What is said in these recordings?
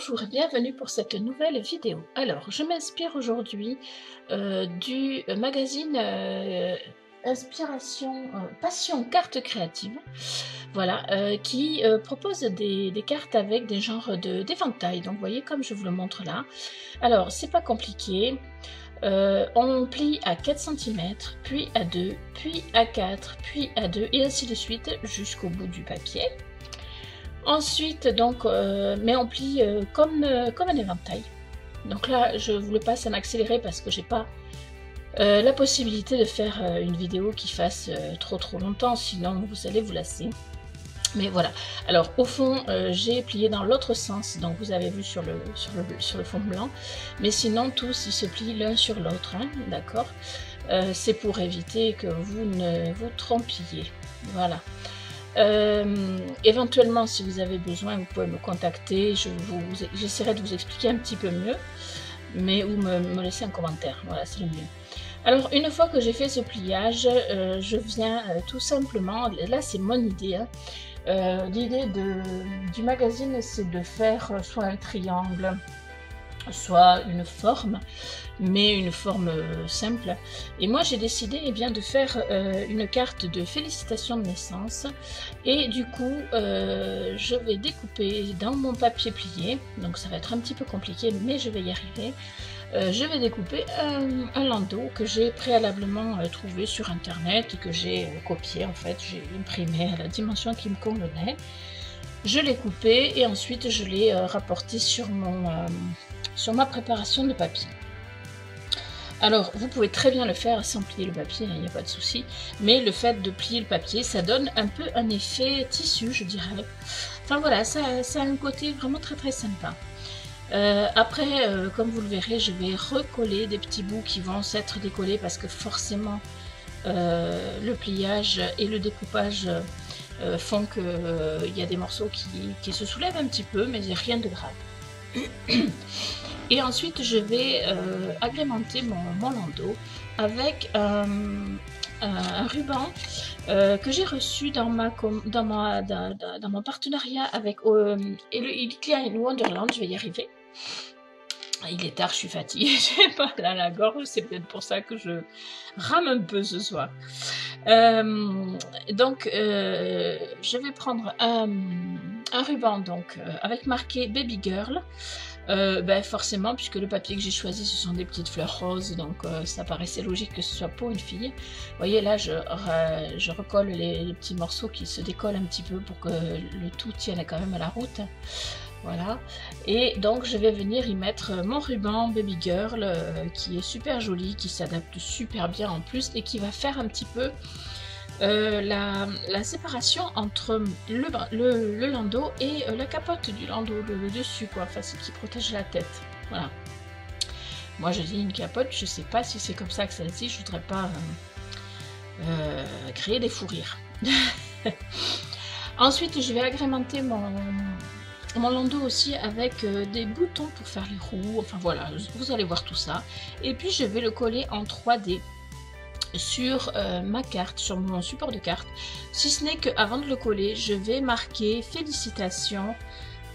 Bonjour et bienvenue pour cette nouvelle vidéo. Alors, je m'inspire aujourd'hui du magazine Inspiration Passion Cartes Créatives, voilà, qui propose des cartes avec des genres d'éventail. Donc, vous voyez, comme je vous le montre là. Alors, c'est pas compliqué. On plie à 4 cm, puis à 2, puis à 4, puis à 2, et ainsi de suite jusqu'au bout du papier. Ensuite, donc, mais on plie comme un éventail. Donc là, je vous le passe en accéléré parce que j'ai pas la possibilité de faire une vidéo qui fasse trop longtemps, sinon vous allez vous lasser. Mais voilà. Alors au fond, j'ai plié dans l'autre sens, donc vous avez vu sur le fond blanc. Mais sinon, tous ils se plient l'un sur l'autre, hein, d'accord. C'est pour éviter que vous ne vous trompiez. Voilà. Éventuellement, si vous avez besoin, vous pouvez me contacter. J'essaierai de vous expliquer un petit peu mieux, mais ou me laisser un commentaire. Voilà, c'est le mieux. Alors, une fois que j'ai fait ce pliage, je viens tout simplement. Là, c'est mon idée. Hein. L'idée du magazine, c'est de faire soit un triangle, soit une forme, mais une forme simple. Et moi j'ai décidé bien de faire une carte de félicitations de naissance, et du coup je vais découper dans mon papier plié, donc ça va être un petit peu compliqué mais je vais y arriver. Je vais découper un landau que j'ai préalablement trouvé sur internet, que j'ai copié, en fait j'ai imprimé à la dimension qui me convenait. Je l'ai coupé et ensuite je l'ai rapporté sur ma préparation de papier. Alors, vous pouvez très bien le faire sans plier le papier, il n'y a pas de souci, mais le fait de plier le papier, ça donne un peu un effet tissu, je dirais. Enfin voilà, ça a un côté vraiment très sympa. Après, comme vous le verrez, je vais recoller des petits bouts qui vont s'être décollés parce que forcément, le pliage et le découpage font qu'il y a des morceaux qui se soulèvent un petit peu, mais rien de grave. Et ensuite, je vais agrémenter mon landau avec un ruban que j'ai reçu dans mon partenariat avec Klein Wonderland. Je vais y arriver. Il est tard, je suis fatiguée, j'ai pas là la gorge, c'est peut-être pour ça que je rame un peu ce soir. Donc, je vais prendre un ruban donc, avec marqué Baby Girl. Forcément, puisque le papier que j'ai choisi, ce sont des petites fleurs roses, donc ça paraissait logique que ce soit pour une fille. Vous voyez, là, je recolle les petits morceaux qui se décollent un petit peu pour que le tout tienne quand même à la route. Voilà, et donc je vais venir y mettre mon ruban Baby Girl qui est super joli, qui s'adapte super bien en plus et qui va faire un petit peu la séparation entre le landau et la capote du landau, le dessus, quoi, enfin ce qui protège la tête. Voilà. Moi je dis une capote, je sais pas si c'est comme ça que ça se dit, je voudrais pas créer des fous rires. Ensuite je vais agrémenter mon landau aussi avec des boutons pour faire les roues, enfin voilà, vous allez voir tout ça. Et puis je vais le coller en 3D sur ma carte, sur mon support de carte, si ce n'est qu'avant de le coller, je vais marquer félicitations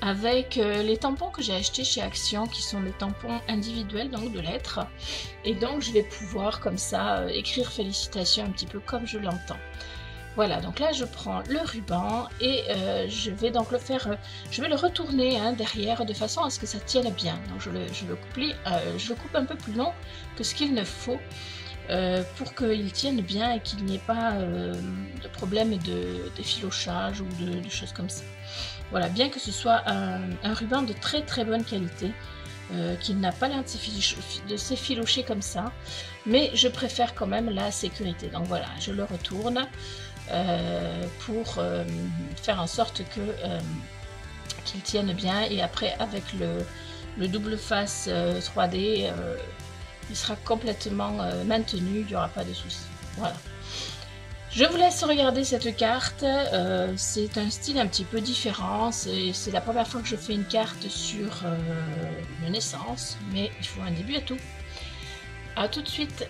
avec les tampons que j'ai achetés chez Action, qui sont des tampons individuels, donc de lettres, et donc je vais pouvoir comme ça écrire félicitations un petit peu comme je l'entends. Voilà, donc là je prends le ruban et je vais donc le faire, je vais le retourner hein, derrière de façon à ce que ça tienne bien. Donc je le coupe un peu plus long que ce qu'il ne faut pour qu'il tienne bien et qu'il n'y ait pas de problème d'effilochage ou de choses comme ça. Voilà, bien que ce soit un ruban de très bonne qualité, qui n'a pas l'air de s'effilocher comme ça, mais je préfère quand même la sécurité. Donc voilà, je le retourne pour faire en sorte qu'il tienne bien, et après avec le double face 3D il sera complètement maintenu, il n'y aura pas de souci. Voilà. Je vous laisse regarder cette carte, c'est un style un petit peu différent, c'est la première fois que je fais une carte sur une naissance, mais il faut un début à tout. A tout de suite.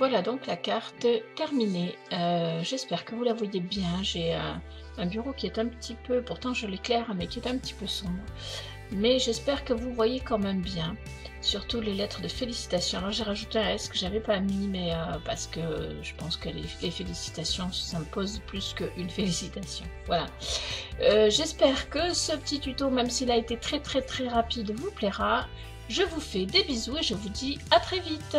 Voilà donc la carte terminée. J'espère que vous la voyez bien. J'ai un bureau qui est un petit peu, pourtant je l'éclaire, mais qui est un petit peu sombre. Mais j'espère que vous voyez quand même bien. Surtout les lettres de félicitations. Alors j'ai rajouté un S que j'avais pas mis, mais parce que je pense que les félicitations s'imposent plus qu'une félicitation. Voilà. J'espère que ce petit tuto, même s'il a été très rapide, vous plaira. Je vous fais des bisous et je vous dis à très vite.